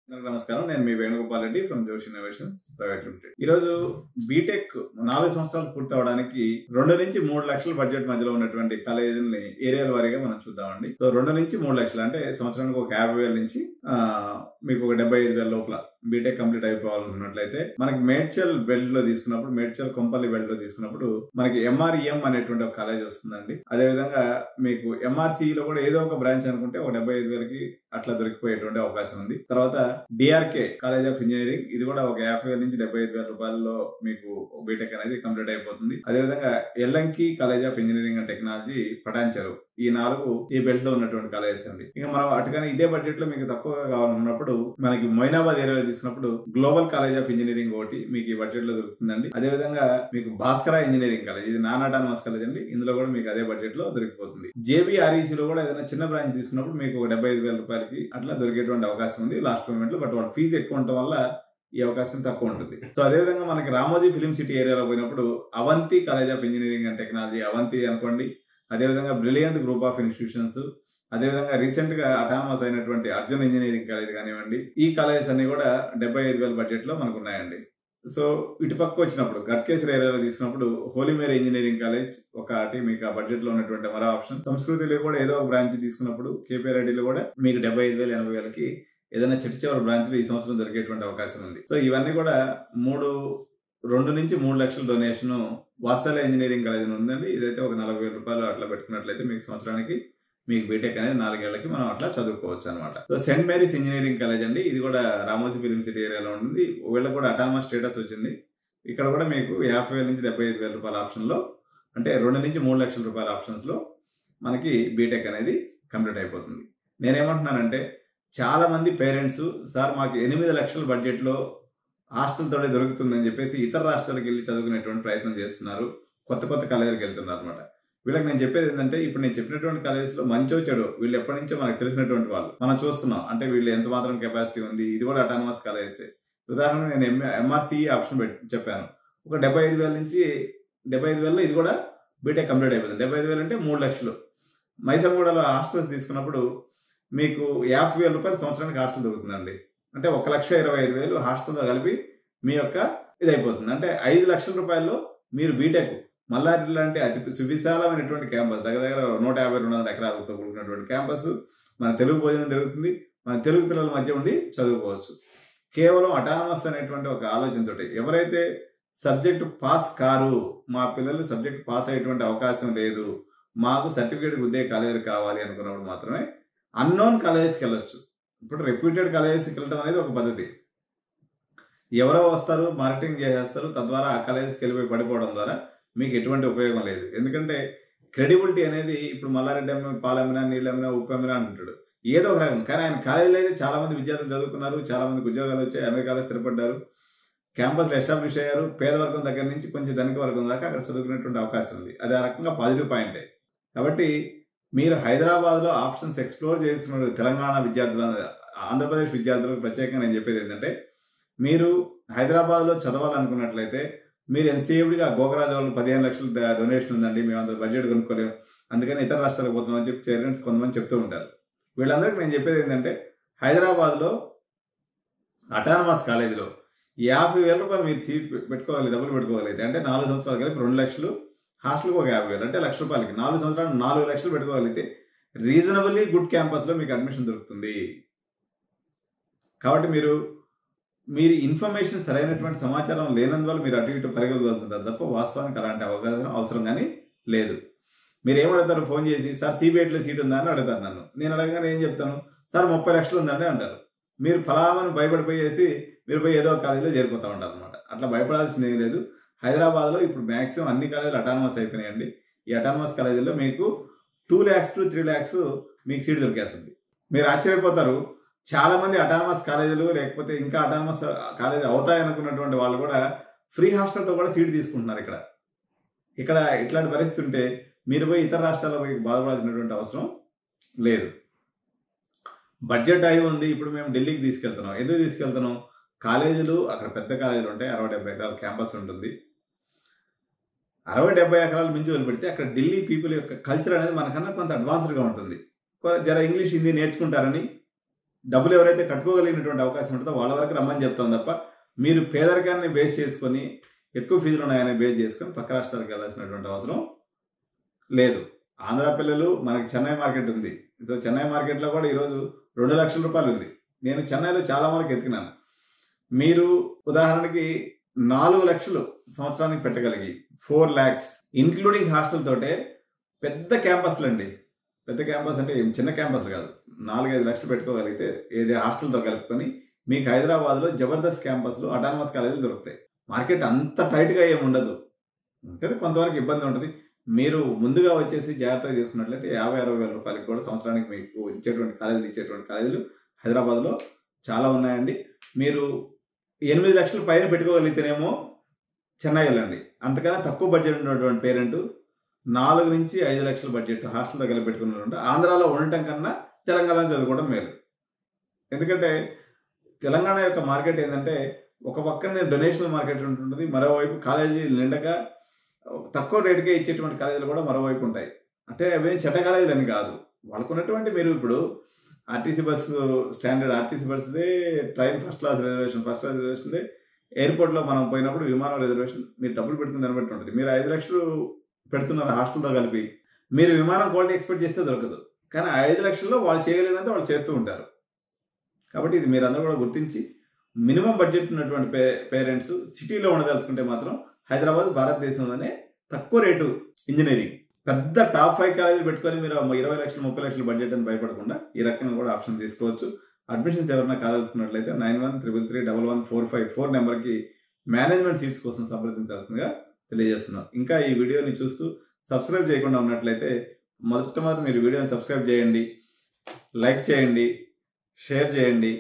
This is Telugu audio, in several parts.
నమస్కారం. నేను మీ వేణుగోపాల్ రెడ్డి ఫ్రమ్ జోష్ ఇన్నోవేషన్స్ ప్రైవేట్ లిమిటెడ్. ఈ రోజు బీటెక్ 4 సంవత్సరాలు పూర్తి అవడానికి 2 నుంచి 3 లక్షల బడ్జెట్ మధ్యలో ఉన్నటువంటి కాలేజీలని ఏరియాల వారీగా మనం చూద్దామండి. సో 2 నుంచి 3 లక్షలు అంటే సంవత్సరానికి ఒక 50,000 నుంచి మీకు ఒక 75,000 లోపల బీటెక్ కంప్లీట్ అయిపోవాలనుకున్నట్లయితే మనకి మేడ్చల్ బెల్ట్ లో తీసుకున్నప్పుడు, మేడ్చల్ కొంపల్లి బెల్ట్ లో తీసుకున్నప్పుడు మనకి ఎంఆర్ఈఎం అనేటువంటి ఒక కాలేజ్ వస్తుందండి. అదేవిధంగా మీకు ఎంఆర్సీలో కూడా ఏదో ఒక బ్రాంచ్ అనుకుంటే ఒక 75,000కి అట్లా దొరికిపోయేటువంటి అవకాశం ఉంది. తర్వాత డిఆర్కే కాలేజ్ ఆఫ్ ఇంజనీరింగ్, ఇది కూడా ఒక 50,000 నుంచి 75,000 రూపాయల్లో మీకు బీటెక్ అనేది కంప్లీట్ అయిపోతుంది. అదేవిధంగా Yellanki college of engineering and technology Patancheru, ఈ 4 ఈ బెల్ట్ లో ఉన్నటువంటి కాలేజెస్ అండి. ఇంకా మనం అటుగానే ఇదే బడ్జెట్ లో మీకు తక్కువగా కావాలన్నప్పుడు మనకి మొయినాబాద్ ఏరియాలో తీసుకున్నప్పుడు గ్లోబల్ కాలేజ్ ఆఫ్ ఇంజనీరింగ్ ఒకటి మీకు ఈ బడ్జెట్ లో దొరుకుతుందండి. అదేవిధంగా మీకు భాస్కర ఇంజనీరింగ్ కాలేజ్, ఇది నాన్ అటానమస్ కాలేజ్ అండి, ఇందులో కూడా మీకు అదే బడ్జెట్ లో దొరికిపోతుంది. జేబీఆర్ఈసీ లో కూడా ఏదైనా చిన్న బ్రాంచ్ తీసుకున్నప్పుడు మీకు ఒక 75,000 రూపాయలకి అట్లా దొరికేటువంటి అవకాశం ఉంది లాస్ట్ మూమెంట్ లో. బట్ వాళ్ళ ఫీజు ఎక్కువ ఉండటం వల్ల ఈ అవకాశం తక్కువ ఉంటుంది. సో అదేవిధంగా మనకి రామోజీ ఫిలిం సిటీ ఏరియాలో పోయినప్పుడు Avanthi college of engineering and technology, Avanthi అనుకోండి. అదేవిధంగా బ్రిలియంట్ గ్రూప్ ఆఫ్ ఇన్స్టిట్యూషన్స్, అదేవిధంగా రీసెంట్ గా అటానమస్ అయినటువంటి అర్జున్ ఇంజనీరింగ్ కాలేజ్ కానివ్వండి, ఈ కాలేజెస్ అన్ని కూడా 75,000 బడ్జెట్ లో మనకు ఉన్నాయండి. సో ఇటుపక్క వచ్చినప్పుడు గట్కేశ్వర ఏరియాలో తీసుకున్నప్పుడు హోలీ మేరీ ఇంజనీరింగ్ కాలేజ్ ఒకటి మీకు ఆ బడ్జెట్ లో ఉన్నటువంటి మరో ఆప్షన్. సంస్కృతిలో కూడా ఏదో ఒక బ్రాంచ్ తీసుకున్నప్పుడు కేపీ రెడ్డిలో కూడా మీకు 75,000 80,000కి ఏదైనా చివరి బ్రాంచ్ లో ఈ సంవత్సరం దొరికేటువంటి అవకాశం ఉంది. సో ఇవన్నీ కూడా 2 నుంచి 3 లక్షల డొనేషన్ వాత్సల్య ఇంజనీరింగ్ కాలేజ్ ఉందండి. ఇదైతే ఒక 40,000 రూపాయలు అట్లా పెట్టుకున్నట్లయితే మీకు సంవత్సరానికి మీకు బీటెక్ అనేది 4 ఏళ్లకి మనం అట్లా చదువుకోవచ్చు అనమాట. So Saint Mary's engineering college అండి, ఇది కూడా రామోజీ ఫిలిం సిటీ ఏరియాలో ఉంటుంది. వీళ్ళకి కూడా అటానమస్ స్టేటస్ వచ్చింది. ఇక్కడ కూడా మీకు 50,000 నుంచి 75,000 రూపాయల ఆప్షన్ లో, అంటే 2 నుంచి 3 లక్షల రూపాయల ఆప్షన్స్ లో మనకి బీటెక్ అనేది కంప్లీట్ అయిపోతుంది. నేనేమంటున్నానంటే చాలా మంది పేరెంట్స్, సార్ మాకు 8 లక్షల బడ్జెట్ లో హాస్టల్ తోడే దొరుకుతుందని చెప్పేసి ఇతర రాష్ట్రాలకు వెళ్ళి చదువుకునేటువంటి ప్రయత్నం చేస్తున్నారు, కొత్త కొత్త కాలేజీలకు వెళ్తున్నారు అనమాట. వీళ్ళకి నేను చెప్పేది ఏంటంటే, ఇప్పుడు నేను చెప్పినటువంటి కాలేజెస్ లో మంచో చెడు వీళ్ళు ఎప్పటి నుంచో మనకు తెలిసినటువంటి వాళ్ళు మనం చూస్తున్నాం. అంటే వీళ్ళు ఎంత మాత్రం కెపాసిటీ ఉంది, ఇది కూడా అటానమస్ కాలేజెస్. ఉదాహరణకు నేను ఎంఆర్సీ ఆప్షన్ చెప్పాను, ఒక 75,000 నుంచి 75,000లో ఇది కూడా బీటెక్ కంప్లీట్ అయిపోతుంది. 75,000 అంటే 3 లక్షలు. మైసమ్మగూడలో హాస్టల్స్ తీసుకున్నప్పుడు మీకు 50,000 రూపాయలు సంవత్సరానికి హాస్టల్ దొరుకుతుందండి. అంటే 1,25,000 హాస్టల్తో కలిపి మీ యొక్క ఇది అయిపోతుంది. అంటే 5 లక్షల రూపాయల్లో మీరు బీటెక్ మల్లారెడ్డి లాంటి అతి సువిశాలమైనటువంటి క్యాంపస్, దగ్గర 150-200 ఎకరాలతో కూడుకున్నటువంటి క్యాంపస్, మన తెలుగు భోజనం జరుగుతుంది, మన తెలుగు పిల్లల మధ్య ఉండి చదువుకోవచ్చు. కేవలం అటానమస్ అనేటువంటి ఒక ఆలోచనతోటి ఎవరైతే సబ్జెక్ట్ పాస్ కారు, మా పిల్లలు సబ్జెక్ట్ పాస్ అయ్యేటువంటి అవకాశం లేదు, మాకు సర్టిఫికేట్ ఉద్దే కాలేజీలు కావాలి అనుకున్నప్పుడు మాత్రమే అన్నోన్ కాలేజెస్కి వెళ్ళొచ్చు. ఇప్పుడు రెప్యూటెడ్ కాలేజెస్కి వెళ్ళడం అనేది ఒక పద్ధతి. ఎవరో వస్తారు, మార్కెటింగ్ చేసేస్తారు, తద్వారా ఆ కాలేజెస్కి వెళ్ళిపోయి పడిపోవడం ద్వారా మీకు ఎటువంటి ఉపయోగం లేదు. ఎందుకంటే క్రెడిబిలిటీ అనేది ఇప్పుడు మల్లారెడ్డి అమ్మిన పాలు అమ్మినా, నీళ్ళు అమ్మినా, ఉప్పు అమ్మినా అంటాడు, ఏదో ఒక రకం. కానీ ఆయన కాలేజీలో అయితే చాలా మంది విద్యార్థులు చదువుకున్నారు, చాలా మందికి ఉద్యోగాలు వచ్చాయి, అమెరికాలో స్థిరపడ్డారు, క్యాంపస్లో ఎస్టాబ్లిష్ అయ్యారు. పేదవర్గం దగ్గర నుంచి కొంచెం ధనిక వర్గం దాకా అక్కడ చదువుకునేటువంటి అవకాశం ఉంది. అది ఆ రకంగా పాజిటివ్ పాయింటే. కాబట్టి మీరు హైదరాబాద్ లో ఆప్షన్స్ ఎక్స్ప్లోర్ చేస్తున్న తెలంగాణ విద్యార్థులు, ఆంధ్రప్రదేశ్ విద్యార్థులకు ప్రత్యేకంగా నేను చెప్పేది ఏంటంటే, మీరు హైదరాబాద్ లో చదవాలనుకున్నట్లయితే మీరు ఎన్సీఎఫ్డిగా గోకరాజు వాళ్ళు 15 లక్షలు డొనేషన్ ఉందండి, మేము అంత బడ్జెట్ కొనుక్కోలేము, అందుకని ఇతర రాష్ట్రాలకు పోతున్నాం అని చెప్పి పేరెంట్స్ కొంతమంది చెప్తూ ఉంటారు. వీళ్ళందరికీ నేను చెప్పేది ఏంటంటే, హైదరాబాద్ లో అటానమస్ కాలేజీలో 50,000 రూపాయలు మీరు సీట్ పెట్టుకోవాలి, డబ్బులు పెట్టుకోగలిగితే, అంటే 4 సంవత్సరాలు కలిపి 2 లక్షలు, హాస్టల్కి ఒక 50,000 అంటే 1,00,000 రూపాయలకి 4 సంవత్సరాలు 4 లక్షలు పెట్టుకోగలిగితే రీజనబుల్లీ గుడ్ క్యాంపస్ లో మీకు అడ్మిషన్ దొరుకుతుంది. కాబట్టి మీరు ఇన్ఫర్మేషన్, సరైనటువంటి సమాచారం లేనందువల్ల మీరు అటు ఇటు పరిగెత్తుతుంటారు తప్ప వాస్తవానికి అలాంటి అవకాశం అవసరం కానీ లేదు. మీరు ఏమడుగుతారు, ఫోన్ చేసి సార్ సిబిఐటీలో సీట్ ఉందా అని అడుగుతారు నన్ను. నేను అడగగానే ఏం చెప్తాను, సార్ 30 లక్షలు ఉందండి అంటారు. మీరు ఫలామని భయపడిపోయేసి మీరు పోయి ఏదో కాలేజీలో చేరిపోతూ ఉంటారు అనమాట. అట్లా భయపడాల్సింది ఏం లేదు. హైదరాబాద్ లో ఇప్పుడు మాక్సిమం అన్ని కాలేజీలు అటానమస్ అయిపోయినాయండి. ఈ అటానమస్ కాలేజీలో మీకు 2 lakhs to 3 lakhs మీకు సీట్ దొరికేస్తుంది. మీరు ఆశ్చర్యపోతారు, చాలా మంది అటానమస్ కాలేజీలు లేకపోతే ఇంకా అటానమస్ కాలేజీ అవుతాయనుకున్నటువంటి వాళ్ళు కూడా ఫ్రీ హాస్టల్తో కూడా సీట్ తీసుకుంటున్నారు. ఇక్కడ ఇట్లాంటి పరిస్థితి ఉంటే మీరు పోయి ఇతర రాష్ట్రాల్లో పోయి బాధపడాల్సినటువంటి అవసరం లేదు. బడ్జెట్ అయి ఉంది, ఇప్పుడు మేము ఢిల్లీకి తీసుకెళ్తున్నాం. ఎందుకు తీసుకెళ్తున్నాం, కాలేజీలు అక్కడ పెద్ద కాలేజీలు ఉంటాయి, 60-70 ఎకరాల క్యాంపస్ ఉంటుంది. 60-70 ఎకరాలు మించి వదిలిపెడితే అక్కడ ఢిల్లీ పీపుల్ యొక్క కల్చర్ అనేది మనకన్నా కొంత అడ్వాన్స్డ్గా ఉంటుంది. జర ఇంగ్లీష్ హిందీ నేర్చుకుంటారని డబ్బులు ఎవరైతే కట్టుకోగలిగినటువంటి అవకాశం ఉంటుందో వాళ్ళ వరకు రమ్మని చెప్తాం తప్ప మీరు పేదరికాన్ని బేస్ చేసుకొని ఎక్కువ ఫీజులు ఉన్నాయని బేస్ చేసుకొని పక్క రాష్ట్రాలకు వెళ్ళాల్సినటువంటి అవసరం లేదు. ఆంధ్ర పిల్లలు మనకి చెన్నై మార్కెట్ ఉంది. సో చెన్నై మార్కెట్లో కూడా ఈరోజు 2 లక్షల రూపాయలు ఉంది. నేను చెన్నైలో చాలా వరకు ఎతికినాను. మీరు ఉదాహరణకి 4 లక్షలు సంవత్సరానికి పెట్టగలిగి 4 lakhs ఇంక్లూడింగ్ హాస్టల్ తోటే పెద్ద క్యాంపస్లు అండి. పెద్ద క్యాంపస్ అంటే చిన్న క్యాంపస్ కాదు. 4-5 లక్షలు పెట్టుకోగలిగితే ఏది హాస్టల్తో కలుపుకొని మీకు హైదరాబాద్లో జబర్దస్త్ క్యాంపస్లు అటానమస్ కాలేజీలు దొరుకుతాయి. మార్కెట్ అంత టైట్గా ఏమి ఉండదు, ఉంటుంది కొంతవరకు ఇబ్బంది ఉంటుంది. మీరు ముందుగా వచ్చేసి జాగ్రత్తగా చేసుకున్నట్లయితే 50-60 వేల రూపాయలకి కూడా సంవత్సరానికి మీకు ఇచ్చేటువంటి కాలేజీలు హైదరాబాద్లో చాలా ఉన్నాయండి. మీరు 8 లక్షల పైన పెట్టుకోగలిగితేనేమో చెన్నై వెళ్ళండి. అంతకన్నా తక్కువ బడ్జెట్ ఉన్నటువంటి పేరెంట్ 4 నుంచి 5 లక్షల బడ్జెట్ హాస్టల్లో కలిపి పెట్టుకున్నారంటే ఆంధ్రాలో ఉండటం కన్నా తెలంగాణలో చదువుకోవడం మేలు. ఎందుకంటే తెలంగాణ యొక్క మార్కెట్ ఏంటంటే ఒక పక్కనే డొనేషనల్ మార్కెట్ ఉంటుంది, మరోవైపు కాలేజీ నిండగా తక్కువ రేటుకే ఇచ్చేటువంటి కాలేజీలు కూడా మరోవైపు ఉంటాయి. అంటే అవి చెడ్డ కాలేజీలు అని కాదు, వాళ్ళకు ఉన్నటువంటి మీరు ఇప్పుడు ఆర్టీసీ బస్సు స్టాండర్డ్ ఆర్టీసీ బస్సుదే ట్రైన్ ఫస్ట్ క్లాస్ రిజర్వేషన్దే ఎయిర్పోర్ట్లో మనం పోయినప్పుడు విమానం రిజర్వేషన్ మీరు డబ్బులు పెట్టుకుని దాన్ని బట్టి ఉంటుంది. మీరు 5 లక్షలు పెడుతున్నారు హాస్టల్తో కలిపి, మీరు విమానం క్వాలిటీ ఎక్స్పెక్ట్ చేస్తే దొరకదు. కానీ 5 లక్షల్లో వాళ్ళు చేయగలిగినంత వాళ్ళు చేస్తూ ఉంటారు. కాబట్టి ఇది మీరు అందరూ కూడా గుర్తించి మినిమం బడ్జెట్ ఉన్నటువంటి పేరెంట్స్ సిటీలో ఉండదలుచుకుంటే మాత్రం హైదరాబాద్ భారతదేశంలోనే తక్కువ రేటు ఇంజనీరింగ్ పెద్ద టాప్ 5 కాలేజీలు పెట్టుకొని మీరు 20 లక్షలు 30 లక్షల బడ్జెట్ అని భయపడకుండా ఈ రకంగా కూడా ఆప్షన్ తీసుకోవచ్చు. అడ్మిషన్స్ ఎవరైనా కావాల్సుకున్నట్లయితే 9133114454 నెంబర్కి మేనేజ్మెంట్ సీట్స్ కోసం సంప్రదించాల్సిందిగా తెలియజేస్తున్నాం. ఇంకా ఈ వీడియోని చూస్తూ సబ్స్క్రైబ్ చేయకుండా ఉన్నట్లయితే మొదట మీరు వీడియోని సబ్స్క్రైబ్ చేయండి, లైక్ చేయండి, షేర్ చేయండి,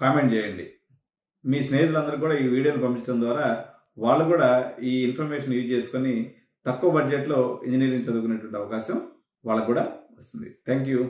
కామెంట్ చేయండి. మీ స్నేహితులందరూ కూడా ఈ వీడియోని పంపించడం ద్వారా వాళ్ళు కూడా ఈ ఇన్ఫర్మేషన్ యూజ్ చేసుకొని తక్కువ బడ్జెట్లో ఇంజనీరింగ్ చదువుకునేటువంటి అవకాశం వాళ్ళకు కూడా వస్తుంది. Thank you.